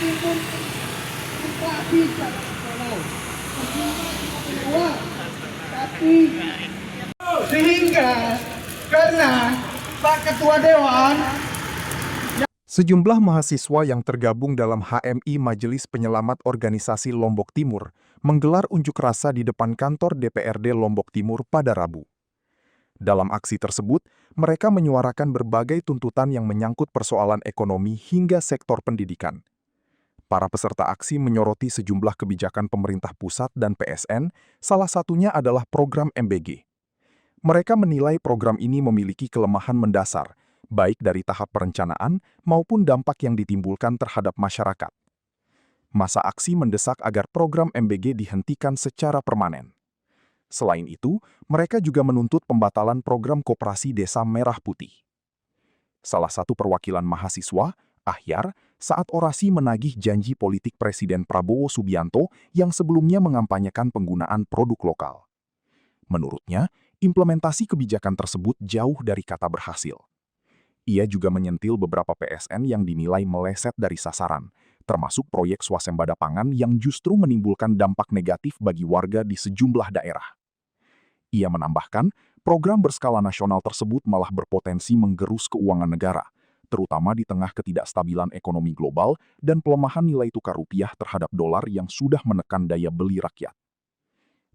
meskipun inflasi secara nasional kedua, tapi sehingga karena Pak Ketua Dewan. Sejumlah mahasiswa yang tergabung dalam HMI Majelis Penyelamat Organisasi Lombok Timur menggelar unjuk rasa di depan kantor DPRD Lombok Timur pada Rabu. Dalam aksi tersebut, mereka menyuarakan berbagai tuntutan yang menyangkut persoalan ekonomi hingga sektor pendidikan. Para peserta aksi menyoroti sejumlah kebijakan pemerintah pusat dan PSN, salah satunya adalah program MBG. Mereka menilai program ini memiliki kelemahan mendasar, baik dari tahap perencanaan maupun dampak yang ditimbulkan terhadap masyarakat. Masa aksi mendesak agar program MBG dihentikan secara permanen. Selain itu, mereka juga menuntut pembatalan program Koperasi Desa Merah Putih. Salah satu perwakilan mahasiswa, Ahyar, saat orasi menagih janji politik Presiden Prabowo Subianto yang sebelumnya mengampanyekan penggunaan produk lokal. Menurutnya, implementasi kebijakan tersebut jauh dari kata berhasil. Ia juga menyentil beberapa PSN yang dinilai meleset dari sasaran, termasuk proyek swasembada pangan yang justru menimbulkan dampak negatif bagi warga di sejumlah daerah. Ia menambahkan, program berskala nasional tersebut malah berpotensi menggerus keuangan negara, terutama di tengah ketidakstabilan ekonomi global dan pelemahan nilai tukar rupiah terhadap dolar yang sudah menekan daya beli rakyat.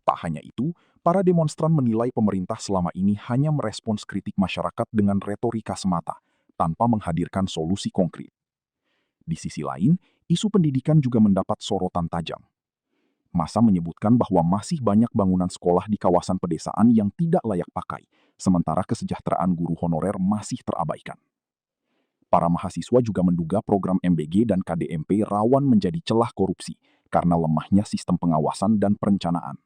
Tak hanya itu, para demonstran menilai pemerintah selama ini hanya merespons kritik masyarakat dengan retorika semata, tanpa menghadirkan solusi konkret. Di sisi lain, isu pendidikan juga mendapat sorotan tajam. Massa menyebutkan bahwa masih banyak bangunan sekolah di kawasan pedesaan yang tidak layak pakai, sementara kesejahteraan guru honorer masih terabaikan. Para mahasiswa juga menduga program MBG dan KDMP rawan menjadi celah korupsi karena lemahnya sistem pengawasan dan perencanaan.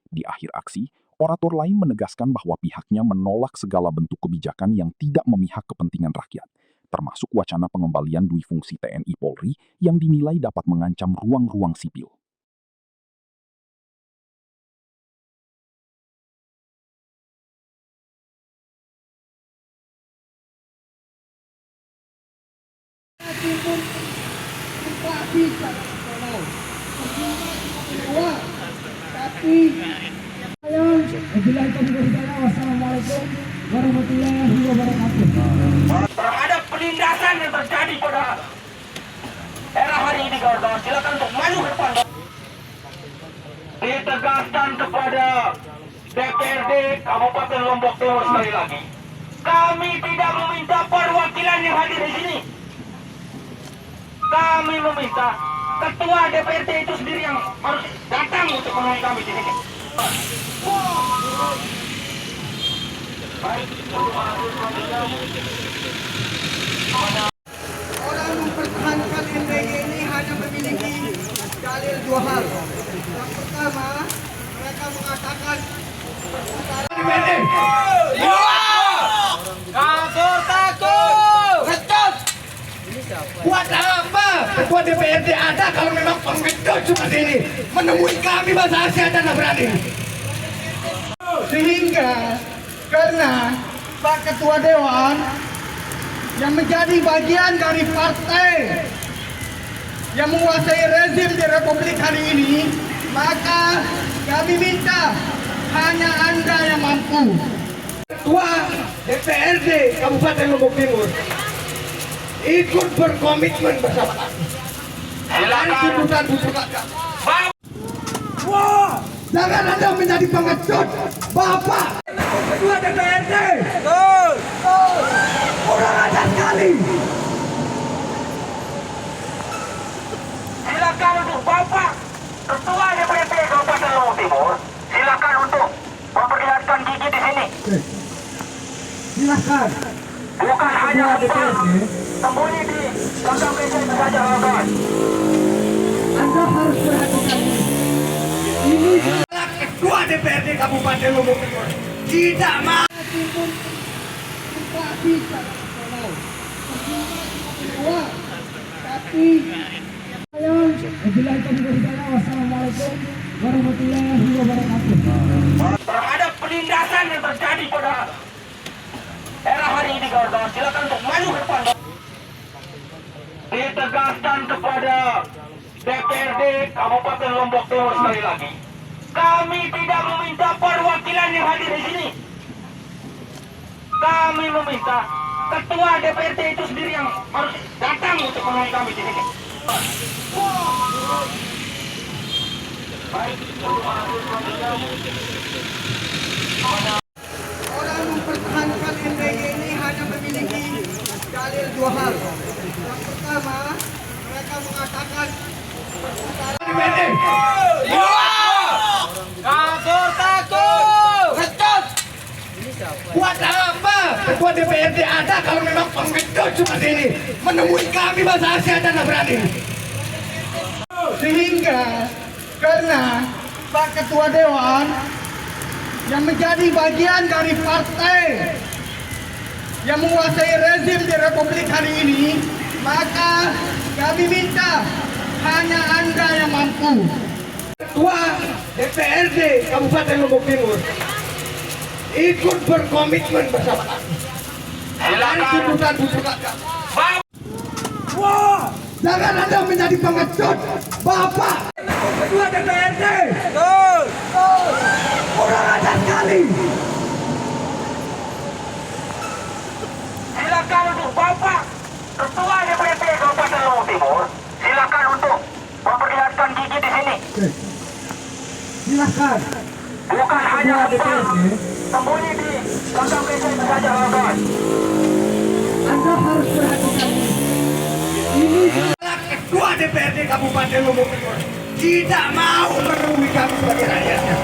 Di akhir aksi, orator lain menegaskan bahwa pihaknya menolak segala bentuk kebijakan yang tidak memihak kepentingan rakyat, termasuk wacana pengembalian dui fungsi TNI Polri yang dinilai dapat mengancam ruang-ruang sipil. Meskipun inflasi secara nasional kedua, tapi wassalamualaikum warahmatullahi wabarakatuh. Terhadap penindasan yang terjadi pada era hari ini, kawan-kawan, silakan untuk maju ke depan. Ditegaskan kepada DPRD Kabupaten Lombok Timur sekali lagi, kami tidak meminta perwakilan yang hadir di sini. Kami meminta ketua DPRD itu sendiri yang harus datang untuk menemui kami di sini. Orang mempertahankan MBG ini hanya memiliki dalil dua hal. Yang pertama, mereka mengatakan Kabur takut. Ngecut! Buat apa ketua DPRD ada kalau memang pengecut seperti ini menemui kami masa Asia dan berani. Sehingga karena Pak Ketua Dewan yang menjadi bagian dari partai yang menguasai rezim di Republik hari ini, maka kami minta hanya Anda yang mampu. Ketua DPRD Kabupaten Lombok Timur ikut berkomitmen bersama kami. Tuntutan-tuntutan kami. Wah, jangan Anda menjadi pengecut, Bapak Ketua DPRD. Kurang ajar sekali. Silakan untuk Bapak Ketua DPRD Kabupaten Lombok Timur, silakan untuk memperlihatkan gigi di sini. Silakan. Bukan hanya DPRD, sembunyi di belakang meja itu saja, kawan. Anda harus perhatikan ini adalah Ketua DPRD Kabupaten Lombok Timur. Tidak meskipun inflasi secara nasional kedua, tapi wassalamualaikum warahmatullahi wabarakatuh. Terhadap penindasan yang terjadi pada era hari ini, kawan-kawan, silakan untuk maju ke depan. Ditegaskan kepada Kabupaten Lombok Timur sekali lagi. Kami tidak meminta perwakilan yang hadir di sini. Kami meminta ketua DPRD itu sendiri yang harus datang untuk menemui kami di sini. Baik. Orang mempertahankan MBY ini hanya memiliki dalil dua hal. Yang pertama, mereka mengatakan buat apa ketua DPRD ada kalau memang pengecut seperti ini menemui kami bahasa Asia dan berani. Sehingga karena Pak Ketua Dewan yang menjadi bagian dari partai yang menguasai rezim di Republik hari ini, maka kami minta hanya Anda yang mampu. Ketua DPRD Kabupaten Lombok Timur ikut berkomitmen bersama kami. Dari tuntutan-tuntutan kami. Wah, jangan Anda menjadi pengecut, Bapak Ketua DPRD. Kurang ajar sekali. Silakan untuk Bapak Ketua DPRD Kabupaten Lombok Timur, silakan untuk memperlihatkan gigi di sini. Silakan. Bukan hanya sembunyi di belakang meja itu saja, kawan. Anda harus perhatikan ini adalah Ketua DPRD Kabupaten Lombok Timur tidak mau menemui kami sebagai rakyatnya.